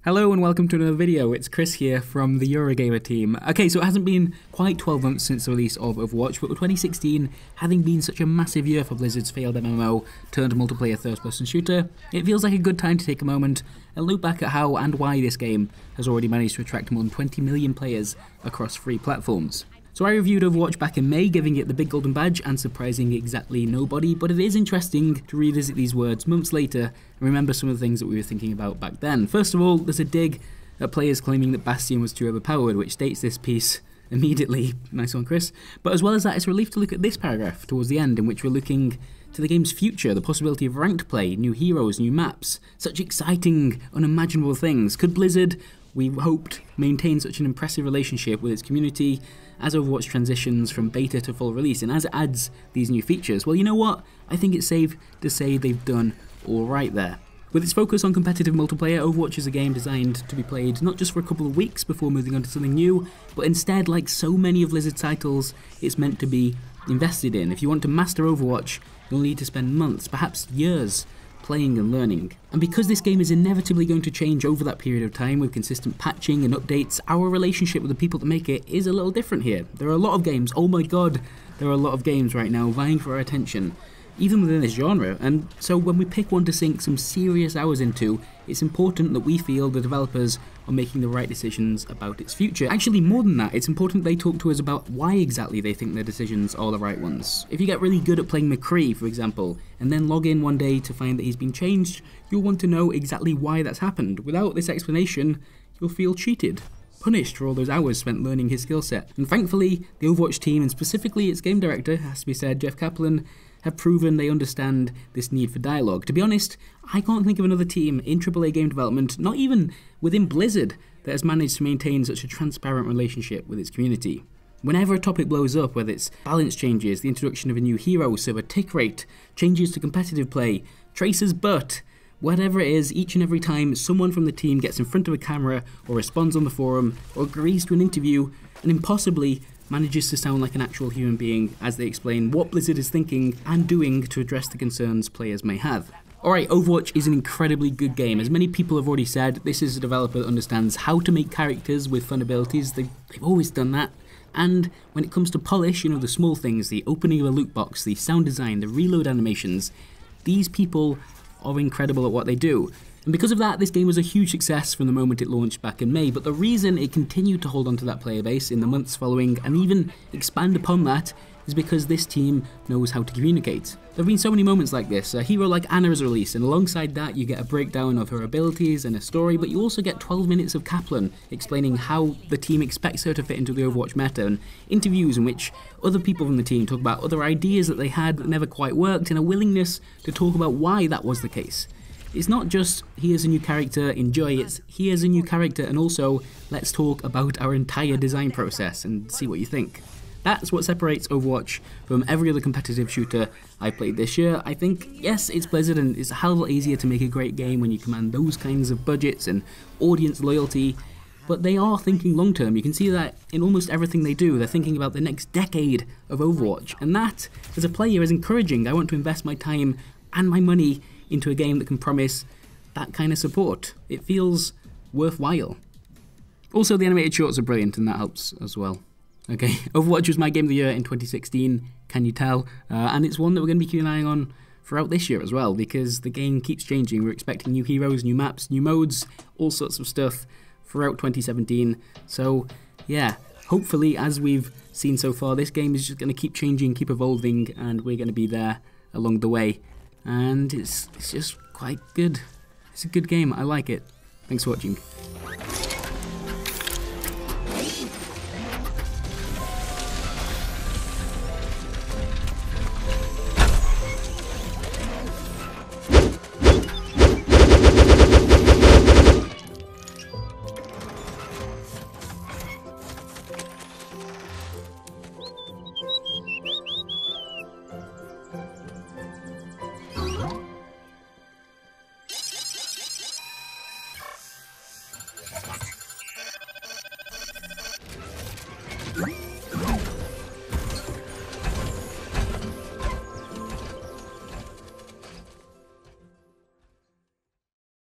Hello and welcome to another video. It's Chris here from the Eurogamer team. Okay, so it hasn't been quite 12 months since the release of Overwatch, but with 2016 having been such a massive year for Blizzard's failed MMO turned multiplayer first-person shooter, it feels like a good time to take a moment and look back at how and why this game has already managed to attract more than 20 million players across 3 platforms. So I reviewed Overwatch back in May, giving it the big golden badge and surprising exactly nobody, but it is interesting to revisit these words months later and remember some of the things that we were thinking about back then. First of all, there's a dig at players claiming that Bastion was too overpowered, which dates this piece immediately. Nice one, Chris. But as well as that, it's a relief to look at this paragraph towards the end, in which we're looking to the game's future, the possibility of ranked play, new heroes, new maps, such exciting, unimaginable things. Could Blizzard, we hoped, maintain such an impressive relationship with its community as Overwatch transitions from beta to full release and as it adds these new features? Well, you know what? I think it's safe to say they've done alright there. With its focus on competitive multiplayer, Overwatch is a game designed to be played not just for a couple of weeks before moving on to something new, but instead, like so many of Blizzard's titles, it's meant to be invested in. If you want to master Overwatch, you'll need to spend months, perhaps years, playing and learning. And because this game is inevitably going to change over that period of time with consistent patching and updates, our relationship with the people that make it is a little different here. There are a lot of games, oh my god, there are a lot of games right now vying for our attention, even within this genre, and so when we pick one to sink some serious hours into, it's important that we feel the developers are making the right decisions about its future. Actually, more than that, it's important they talk to us about why exactly they think their decisions are the right ones. If you get really good at playing McCree, for example, and then log in one day to find that he's been changed, you'll want to know exactly why that's happened. Without this explanation, you'll feel cheated, punished for all those hours spent learning his skill set. And thankfully, the Overwatch team, and specifically its game director, has to be said, Jeff Kaplan, have proven they understand this need for dialogue. To be honest, I can't think of another team in AAA game development, not even within Blizzard, that has managed to maintain such a transparent relationship with its community. Whenever a topic blows up, whether it's balance changes, the introduction of a new hero, server tick rate, changes to competitive play, Tracer's butt, whatever it is, each and every time someone from the team gets in front of a camera or responds on the forum or agrees to an interview and impossibly manages to sound like an actual human being as they explain what Blizzard is thinking and doing to address the concerns players may have. Alright, Overwatch is an incredibly good game. As many people have already said, this is a developer that understands how to make characters with fun abilities. They've always done that. And when it comes to polish, you know, the small things, the opening of a loot box, the sound design, the reload animations, these people are incredible at what they do. And because of that, this game was a huge success from the moment it launched back in May, but the reason it continued to hold on to that player base in the months following and even expand upon that is because this team knows how to communicate. There have been so many moments like this. A hero like Anna is released, and alongside that you get a breakdown of her abilities and a story, but you also get 12 minutes of Kaplan explaining how the team expects her to fit into the Overwatch meta, and interviews in which other people from the team talk about other ideas that they had that never quite worked, and a willingness to talk about why that was the case. It's not just, here's a new character, enjoy, it's here's a new character and also let's talk about our entire design process and see what you think. That's what separates Overwatch from every other competitive shooter I played this year. I think, yes, it's Blizzard and it's a hell of a lot easier to make a great game when you command those kinds of budgets and audience loyalty, but they are thinking long term. You can see that in almost everything they do. They're thinking about the next decade of Overwatch, and that, as a player, is encouraging. I want to invest my time and my money into a game that can promise that kind of support. It feels worthwhile. Also, the animated shorts are brilliant and that helps as well. Okay, Overwatch was my game of the year in 2016, can you tell? And it's one that we're going to be keeping an eye on throughout this year as well, because the game keeps changing. We're expecting new heroes, new maps, new modes, all sorts of stuff throughout 2017. So yeah, hopefully, as we've seen so far, this game is just going to keep changing, keep evolving, and we're going to be there along the way. And it's just quite good. It's a good game. I like it. Thanks for watching.